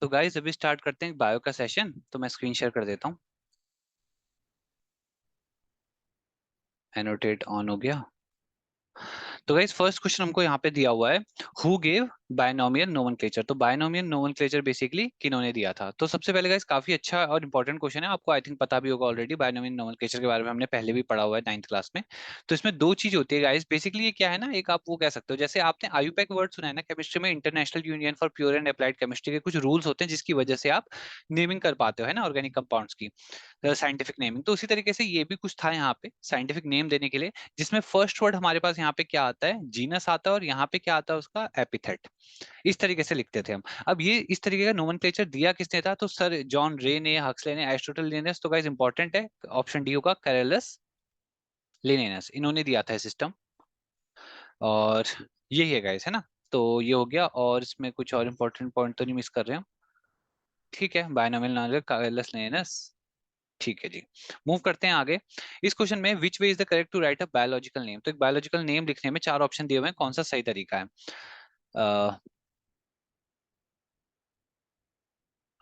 तो गाइस अभी स्टार्ट करते हैं बायो का सेशन। तो मैं स्क्रीन शेयर कर देता हूँ। एनोटेट ऑन हो गया। तो गाइस फर्स्ट क्वेश्चन हमको यहाँ पे दिया हुआ है, हु गेव बायनोमियल नोमेनक्लेचर। तो बायनोमियल नोमेनक्लेचर बेसिकली किन्होंने दिया था। तो सबसे पहले गाइस काफी अच्छा और इंपॉर्टेंट क्वेश्चन है, आपको आई थिंक पता भी होगा ऑलरेडी। बायनोमियल नोमेनक्लेचर के बारे में हमने पहले भी पढ़ा हुआ है 9th क्लास में। तो इसमें दो चीज होती है गाइस, बेसिकली ये क्या है ना, एक आप वो कह सकते हो, जैसे आपने आयुपैक वर्ड सुना है ना केमिस्ट्री में, international union for pure and applied chemistry के कुछ रूल्स होते हैं जिसकी वजह से आप नेमिंग कर पाते हो, है ना, ऑर्गेनिक कंपाउंड्स की साइंटिफिक नेमिंग। तो उसी तरीके से ये भी कुछ था यहाँ पे साइंटिफिक नेम देने के लिए, जिसमें फर्स्ट वर्ड हमारे पास यहाँ पे क्या आता है, जीनस आता है, और यहाँ पे क्या आता है उसका एपिथेट। इस तरीके से लिखते थे हम। अब ये इस तरीके का नोमेनक्लेचर दिया किसने था, तो सर जॉन रे ने, हक्सले ने, एरिस्टोटल ने। तो गाइस इंपॉर्टेंट है, ऑप्शन डी होगा, कैरलस लिनेनस, इन्होंने दिया था सिस्टम। और यही है गाइस, है ना। तो ये हो गया, और इसमें कुछ और इंपॉर्टेंट पॉइंट तो नहीं मिस कर रहे हो। ठीक है, बायनोमियल नॉलेज कैरलस लिनेनस। ठीक है जी। मूव करते हैं आगे। इस क्वेश्चन में which way is the correct to write a biological name. तो एक बायोलॉजिकल नेम लिखने में चार ऑप्शन दिए हुए हैं, कौन सा सही तरीका है। अ,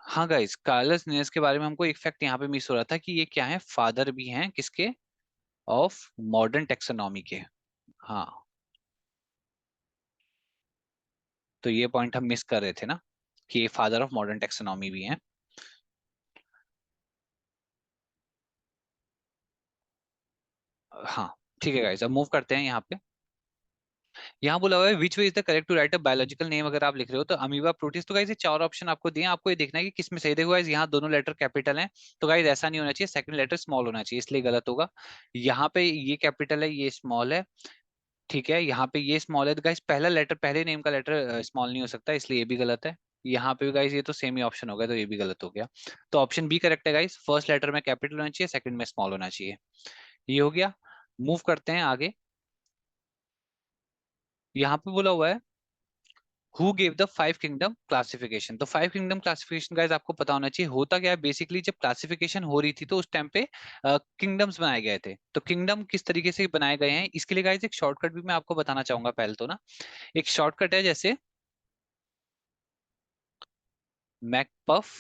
हाँ गाइस, कार्लस लिनेस के बारे में हमको एक फैक्ट यहाँ पे मिस हो रहा था कि ये क्या है, फादर भी हैं किसके, ऑफ मॉडर्न टेक्सोनॉमी के। हाँ, तो ये पॉइंट हम मिस कर रहे थे ना, कि ये फादर ऑफ मॉडर्न टेक्सोनॉमी भी हैं। हाँ, ठीक है गाइस, अब मूव करते हैं यहाँ पे। यहाँ बोला हुआ है which way is the correct to write a biological name. अगर आप लिख रहे हो तो अमीबा प्रोटिस्ट। तो गाइस ये चार ऑप्शन आपको दिए हैं, आपको ये देखना है कि किसमें सही। देखो गाइस, यहाँ दोनों लेटर कैपिटल हैं, तो गाइस ऐसा नहीं होना चाहिए, सेकंड लेटर स्मॉल होना चाहिए, इसलिए गलत होगा। यहाँ पे ये कैपिटल है, ये स्मॉल है। ठीक है, यहाँ पे ये स्मॉल है, तो गाइस पहला लेटर, पहले नेम का लेटर स्मॉल नहीं हो सकता, इसलिए ये भी गलत है। यहाँ पे भी गाइस ये तो सेम ही ऑप्शन हो गया, तो ये भी गलत हो गया। तो ऑप्शन बी करेक्ट है गाइस, फर्स्ट लेटर में कैपिटल होना चाहिए, सेकंड में स्मॉल होना चाहिए। ये हो गया। मूव करते हैं आगे। यहाँ पे बोला हुआ है who gave the five kingdom classification. तो फाइव किंगडम क्लासिफिकेशन गाइस आपको पता होना चाहिए होता क्या है। बेसिकली जब क्लासिफिकेशन हो रही थी तो उस टाइम पे किंगडम्स बनाए गए थे। तो किंगडम किस तरीके से बनाए गए हैं, इसके लिए गाइस एक शॉर्टकट भी मैं आपको बताना चाहूंगा पहले तो ना। एक शॉर्टकट है, जैसे मैकपफ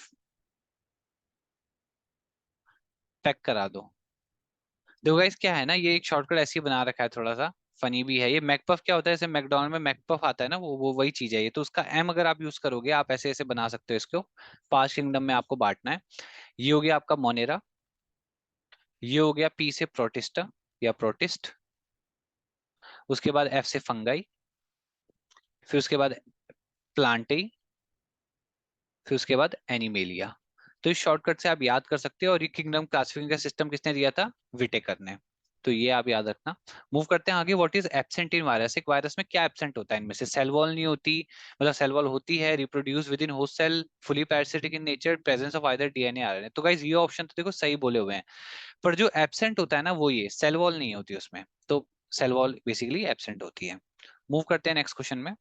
पैक करा दो। देखो गाइस क्या है ना, ये एक शॉर्टकट ऐसे ही बना रखा है, थोड़ा सा फनी भी है। ये मैकपफ क्या होता है, जैसे मैकडोनल्ड में मैकपफ आता है ना, वो वही चीज है ये। तो उसका एम अगर आप यूज करोगे, आप ऐसे ऐसे बना सकते हो इसको। पांच किंगडम में आपको बांटना है। ये हो गया आपका मोनेरा। ये हो गया पी से प्रोटिस्टा या प्रोटिस्ट। उसके बाद एफ से फंगाई। फिर उसके बाद प्लांटेई। फिर उसके बाद एनिमेलिया। तो इस शॉर्टकट से आप याद कर सकते हो। और ये किंगडम क्लासिफिकेशन का सिस्टम किसने दिया था, विटेकर ने। तो ये आप याद रखना। मूव करते हैं आगे। What is absent in virus. एक वायरस में क्या एब्सेंट होता है, इनमें से सेल वॉल नहीं होती, मतलब सेल वॉल होती है, reproduce within host cell, fully parasitic in nature, presence of either DNA RNA. तो गाइस ये ऑप्शन तो देखो सही बोले हुए हैं, पर जो एब्सेंट होता है ना, वो ये सेल वॉल नहीं होती उसमें। तो सेल वॉल बेसिकली एब्सेंट होती है। मूव करते हैं नेक्स्ट क्वेश्चन में।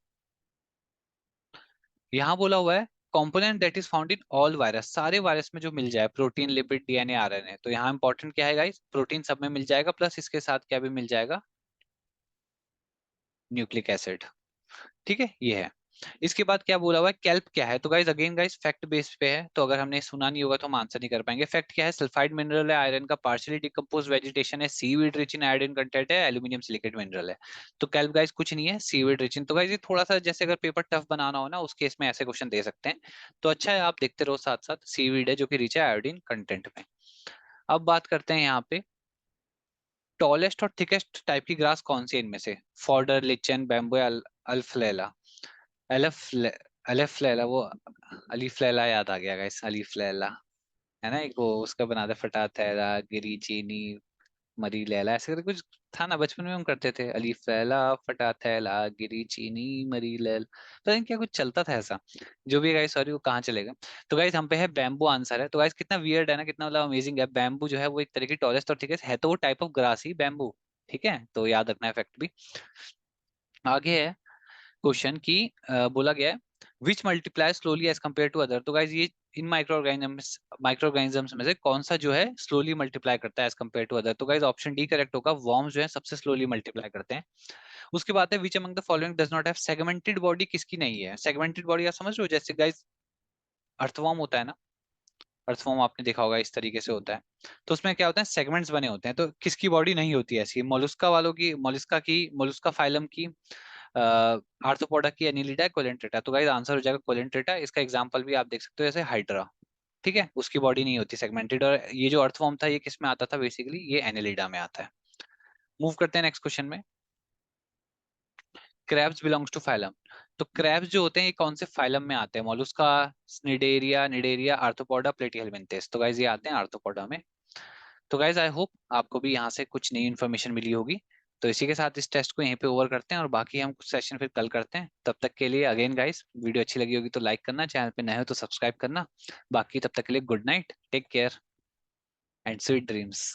यहाँ बोला हुआ है component that is found in all virus. सारे वायरस में जो मिल जाए, प्रोटीन, लिपिड, डीएनए, आरएनए। तो यहाँ इंपॉर्टेंट क्या है गाइस, प्रोटीन सब में मिल जाएगा, प्लस इसके साथ क्या भी मिल जाएगा, न्यूक्लिक एसिड। ठीक है, ये है। इसके बाद क्या बोला हुआ है, कैल्प क्या है। तो guys again guys fact base पे है, तो अगर हमने सुना नहीं होगा तो हम आंसर नहीं कर पाएंगे। फैक्ट क्या है, सल्फाइड मिनरल है, आयरन का पार्शियली डिकम्पोज वेजिटेशन है, seaweed rich in iodine content है, एल्यूमिनियम सिलिकेट मिनरल है। तो कैल्प गाइस कुछ नहीं है, सीवीड रिच इन। तो गाइस ये थोड़ा सा, जैसे अगर पेपर टफ बनाना हो ना, उस केस में ऐसे क्वेश्चन दे सकते हैं। तो अच्छा है, आप देखते रहो साथ साथ। सीवीड है जो कि रिच है आयोडीन कंटेंट में। अब बात करते हैं यहाँ पे, टॉलेस्ट और थिकेस्ट टाइप की ग्रास कौन सी है इनमें से, फॉर्डर, लिचन, बैम्बो, अल्फलेला। एलफ एलफ लैला, वो अलीफ लैला याद आ गया गाइस, अलीफ लैला, है ना, एक वो उसका बनाते फटा थैला गिरी चीनी मरी लैला, ऐसे करके कुछ था ना, बचपन में हम करते थे, अलीफ लैला फटा थैला गिरी चीनी मरी लैल। पता नहीं क्या कुछ चलता था ऐसा। जो भी गाइस, सॉरी, वो कहाँ चलेगा। तो गाइस हम पे है बैम्बू आंसर है। तो गाइस कितना वियर्ड है ना, कितना मतलब अमेजिंग है। बैम्बू जो है वो एक तरह की टॉलेस्ट और थिकेस्ट है, तो वो type of grass he bamboo. ठीक है, तो याद रखना है फैक्ट भी। आगे है क्वेश्चन की, बोला गया है which multiply slowly as compare to other. तो गाइज ये इन माइक्रो ऑर्गेनिजम्स में से कौन सा जो है स्लोली मल्टीप्लाई करता है एज कम्पेयर टू अदर। तो गाइज ऑप्शन डी करेक्ट होगा, वॉर्म्स जो है सबसे स्लोली मल्टीप्लाई करते हैं। उसके बाद है which among the following does not have segmented body. किसकी नहीं है सेगमेंटेड बॉडी, आप समझ रहे हो, जैसे गाइज अर्थवॉर्म होता है ना, अर्थवॉर्म आपने देखा होगा इस तरीके से होता है। तो उसमें क्या होता है, सेगमेंट्स बने होते हैं। तो किसकी बॉडी नहीं होती ऐसी, मोलुस्का वालों की, मोलुस्का फाइलम की, आर्थ्रोपोडा की, एनिलिडा, कोलेंट्रेटा। तो गाइस आंसर हो जाएगा कोलेंट्रेटा। इसका एग्जांपल भी आप देख सकते हो जैसे हाइड्रा। ठीक है, उसकी बॉडी नहीं होती सेगमेंटेड। और ये जो अर्थवॉर्म था ये किस में आता था बेसिकली, ये एनिलिडा में आता है। मूव करते हैं नेक्स्ट क्वेश्चन में। Crabs belongs to phylum. तो क्रैब्स जो होते हैं ये कौन से फाइलम में आते हैं, मोलुस्का, निडेरिया, आर्थ्रोपोडा, प्लेटिहेल्मिंथेस। तो गाइस ये आते हैं आर्थ्रोपोडा में। तो गाइज आई होप आपको भी यहाँ से कुछ नई इन्फॉर्मेशन मिली होगी। तो इसी के साथ इस टेस्ट को यहीं पे ओवर करते हैं, और बाकी हम कुछ सेशन फिर कल करते हैं। तब तक के लिए अगेन गाइज, वीडियो अच्छी लगी होगी तो लाइक करना, चैनल पे नए हो तो सब्सक्राइब करना। बाकी तब तक के लिए good night, take care and sweet dreams.